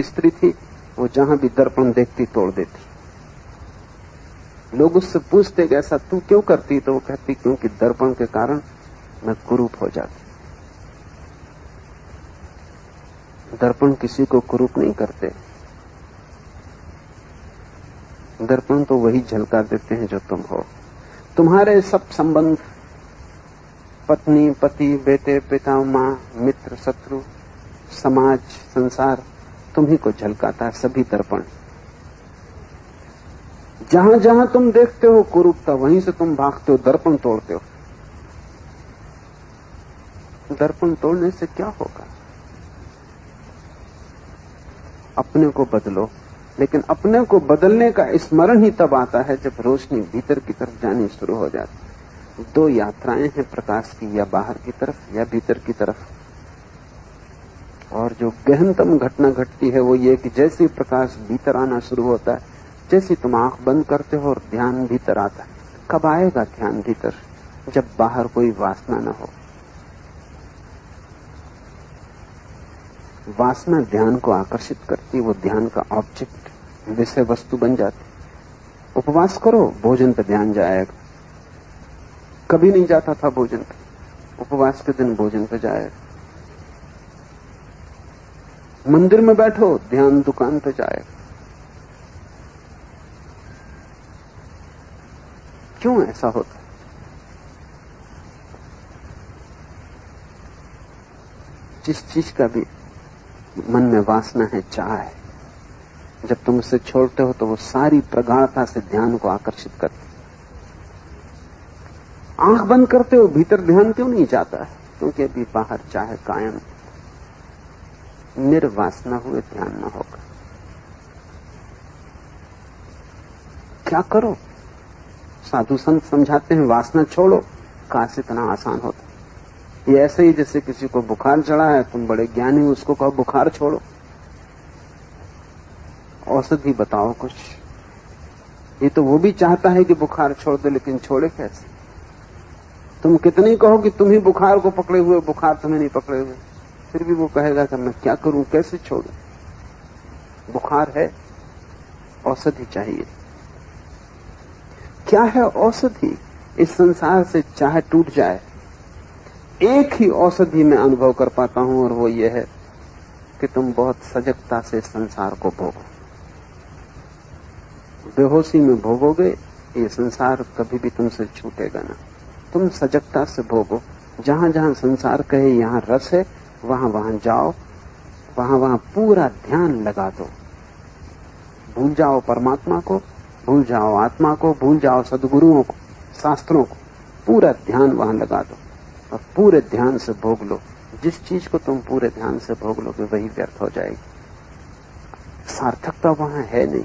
स्त्री थी, वो जहां भी दर्पण देखती तोड़ देती। लोग उससे पूछते कि ऐसा तू क्यों करती, तो वो कहती क्योंकि दर्पण के कारण मैं कुरूप हो जाती। दर्पण किसी को कुरूप नहीं करते, दर्पण तो वही झलका देते हैं जो तुम हो। तुम्हारे सब संबंध, पत्नी, पति, बेटे, पिता, मां, मित्र, शत्रु, समाज, संसार, तुम्ही को झलकाता है सभी दर्पण। जहां जहां तुम देखते हो कुरूपता, वहीं से तुम भागते हो, दर्पण तोड़ते हो। दर्पण तोड़ने से क्या होगा? अपने को बदलो, लेकिन अपने को बदलने का स्मरण ही तब आता है जब रोशनी भीतर की तरफ जानी शुरू हो जाती। दो यात्राएं हैं प्रकाश की, या बाहर की तरफ या भीतर की तरफ। और जो गहनतम घटना घटती है वो ये कि जैसे ही प्रकाश भीतर आना शुरू होता है, जैसे तुम आंख बंद करते हो और ध्यान भीतर आता है। कब आएगा ध्यान भीतर? जब बाहर कोई वासना न हो। वासना ध्यान को आकर्षित करती, वो ध्यान का ऑब्जेक्ट, विषय वस्तु बन जाती। उपवास करो, भोजन पर ध्यान जाएगा। कभी नहीं जाता था भोजन पे, उपवास के दिन भोजन पे जाएगा। मंदिर में बैठो, ध्यान दुकान पे जाएगा। क्यों ऐसा होता? जिस चीज का भी मन में वासना है, चाह है, जब तुम उसे छोड़ते हो तो वो सारी प्रगाढ़ता से ध्यान को आकर्षित करती। आंख बंद करते हो, भीतर ध्यान क्यों नहीं जाता है? क्योंकि अभी बाहर चाहे कायम, निर्वासना हुए ध्यान न होगा। क्या करो? साधु संत समझाते हैं वासना छोड़ो। काश इतना आसान होता। ये ऐसे ही जैसे किसी को बुखार चढ़ा है, तुम बड़े ज्ञानी, उसको कहो बुखार छोड़ो, औषधि बताओ कुछ। ये तो वो भी चाहता है कि बुखार छोड़ दे, लेकिन छोड़े कैसे? तुम कितनी कहो कि तुम ही बुखार को पकड़े हुए, बुखार तुम्हें नहीं पकड़े हुए, फिर भी वो कहेगा कि मैं क्या करूं, कैसे छोड़ूं? बुखार है, औषधि चाहिए। क्या है औषधि? इस संसार से चाहे टूट जाए, एक ही औषधि मैं अनुभव कर पाता हूं, और वो ये है कि तुम बहुत सजगता से संसार को भोगो। बेहोशी में भोगोगे, ये संसार कभी भी तुमसे छूटेगा ना। तुम सजगता से भोगो। जहां जहां संसार कहे यहां रस है, वहां वहां जाओ, वहां वहां पूरा ध्यान लगा दो। भूल जाओ परमात्मा को, भूल जाओ आत्मा को, भूल जाओ सद्गुरुओं को, शास्त्रों को, पूरा ध्यान वहां लगा दो और पूरे ध्यान से भोग लो। जिस चीज को तुम पूरे ध्यान से भोग लोगे वही व्यर्थ हो जाएगी। सार्थकता वहां है नहीं।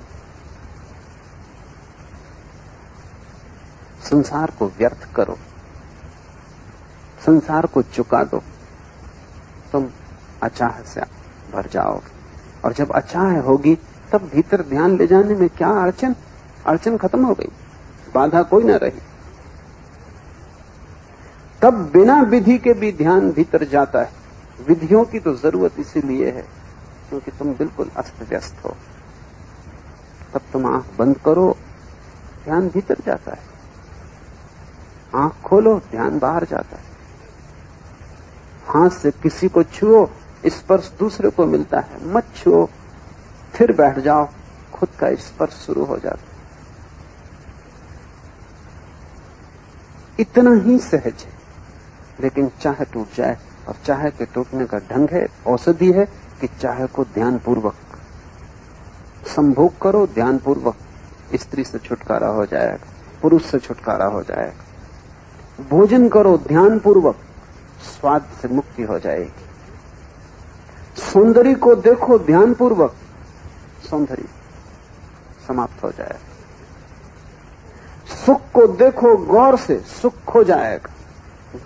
संसार को व्यर्थ करो, संसार को चुका दो, तुम अचाह से भर जाओगे। और जब अचाह होगी तब भीतर ध्यान ले जाने में क्या अड़चन? अड़चन खत्म हो गई, बाधा कोई ना रही। तब बिना विधि के भी ध्यान भीतर जाता है। विधियों की तो जरूरत इसीलिए है क्योंकि तुम बिल्कुल अस्त व्यस्त हो। तब तुम आंख बंद करो, ध्यान भीतर जाता है। आंख खोलो, ध्यान बाहर जाता है। हाथ से किसी को छुओ, स्पर्श दूसरे को मिलता है। मत छुओ, फिर बैठ जाओ, खुद का स्पर्श शुरू हो जाता है। इतना ही सहज है, लेकिन चाहे टूट जाए। और चाहे के टूटने का ढंग है, औषधि है कि चाहे को ध्यानपूर्वक संभोग करो। ध्यानपूर्वक स्त्री से छुटकारा हो जाएगा, पुरुष से छुटकारा हो जाएगा। भोजन करो ध्यानपूर्वक, स्वाद से मुक्ति हो जाएगी। सौंदर्य को देखो ध्यानपूर्वक, सौंदर्य समाप्त हो जाएगा। सुख को देखो गौर से, सुख खो जाएगा।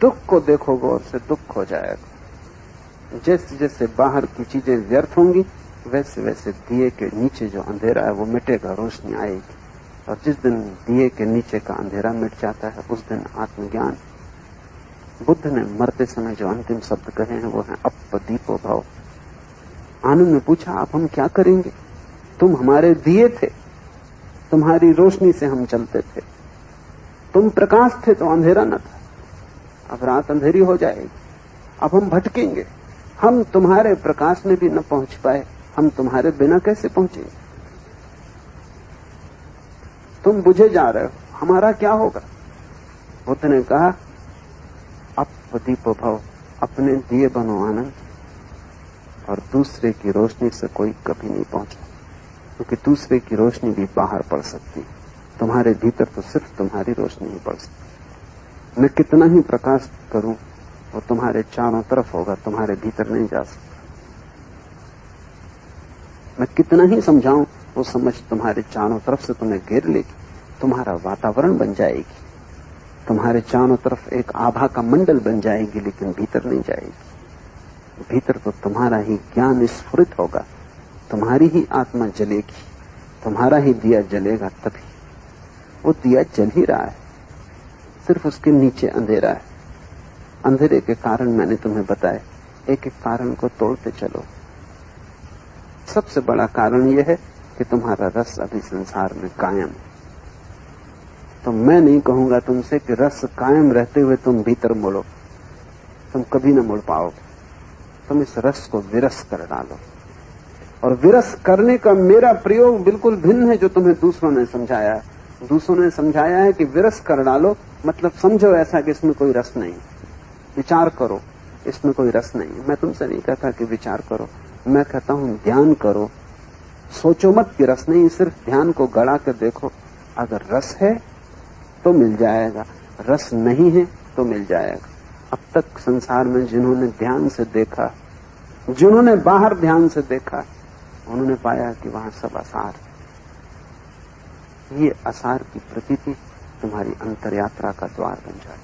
दुख को देखो गौर से, दुख खो जाएगा। जैसे जैसे बाहर की चीजें व्यर्थ होंगी, वैसे वैसे दिए के नीचे जो अंधेरा है वो मिटेगा, रोशनी आएगी। और जिस दिन दिए के नीचे का अंधेरा मिट जाता है, उस दिन आत्मज्ञान। बुद्ध ने मरते समय जो अंतिम शब्द कहे हैं वो है अप दीपो भव। आनंद ने पूछा, आप हम क्या करेंगे? तुम हमारे दिए थे, तुम्हारी रोशनी से हम चलते थे। तुम प्रकाश थे तो अंधेरा न था, अब रात अंधेरी हो जाएगी, अब हम भटकेंगे। हम तुम्हारे प्रकाश में भी न पहुंच पाए, हम तुम्हारे बिना कैसे पहुंचेंगे? तुम बुझे जा रहे हो, हमारा क्या होगा? बुद्ध ने कहा, अपदीप भव, अपने दिए बनो आनंद, और दूसरे की रोशनी से कोई कभी नहीं पहुंचा, क्योंकि दूसरे की रोशनी भी बाहर पड़ सकती है, तुम्हारे भीतर तो सिर्फ तुम्हारी रोशनी ही पड़ सकती। मैं कितना ही प्रकाश करूं वो तुम्हारे चारों तरफ होगा, तुम्हारे भीतर नहीं जा सकता। मैं कितना ही समझाऊं वो समझ तुम्हारे चारों तरफ से तुम्हें घेर लेगी, तुम्हारा वातावरण बन जाएगी, तुम्हारे चारों तरफ एक आभा का मंडल बन जाएगी, लेकिन भीतर नहीं जाएगी। भीतर तो तुम्हारा ही ज्ञान स्फुरित होगा, तुम्हारी ही आत्मा जलेगी, तुम्हारा ही दिया जलेगा। तभी वो दिया जल ही रहा है, सिर्फ उसके नीचे अंधेरा है। अंधेरे के कारण मैंने तुम्हें बताया, एक एक कारण को तोड़ते चलो। सबसे बड़ा कारण यह है कि तुम्हारा रस अभी संसार में कायम है। तो मैं नहीं कहूंगा तुमसे कि रस कायम रहते हुए तुम भीतर मुड़ो, तुम कभी न मुड़ पाओगे। तुम इस रस को विरस कर डालो, और विरस करने का मेरा प्रयोग बिल्कुल भिन्न है जो तुम्हें दूसरों ने समझाया है। दूसरों ने समझाया है कि विरस कर डालो, मतलब समझो ऐसा कि इसमें कोई रस नहीं, विचार करो इसमें कोई रस नहीं। मैं तुमसे नहीं कहता कि विचार करो, मैं कहता हूं ध्यान करो। सोचो मत कि रस नहीं, सिर्फ ध्यान को गड़ा कर देखो। अगर रस है तो मिल जाएगा, रस नहीं है तो मिल जाएगा। अब तक संसार में जिन्होंने ध्यान से देखा, जिन्होंने बाहर ध्यान से देखा, उन्होंने पाया कि वहां सब आसार है। ये आसार की प्रतीति तुम्हारी अंतर यात्रा का द्वार बन जाए।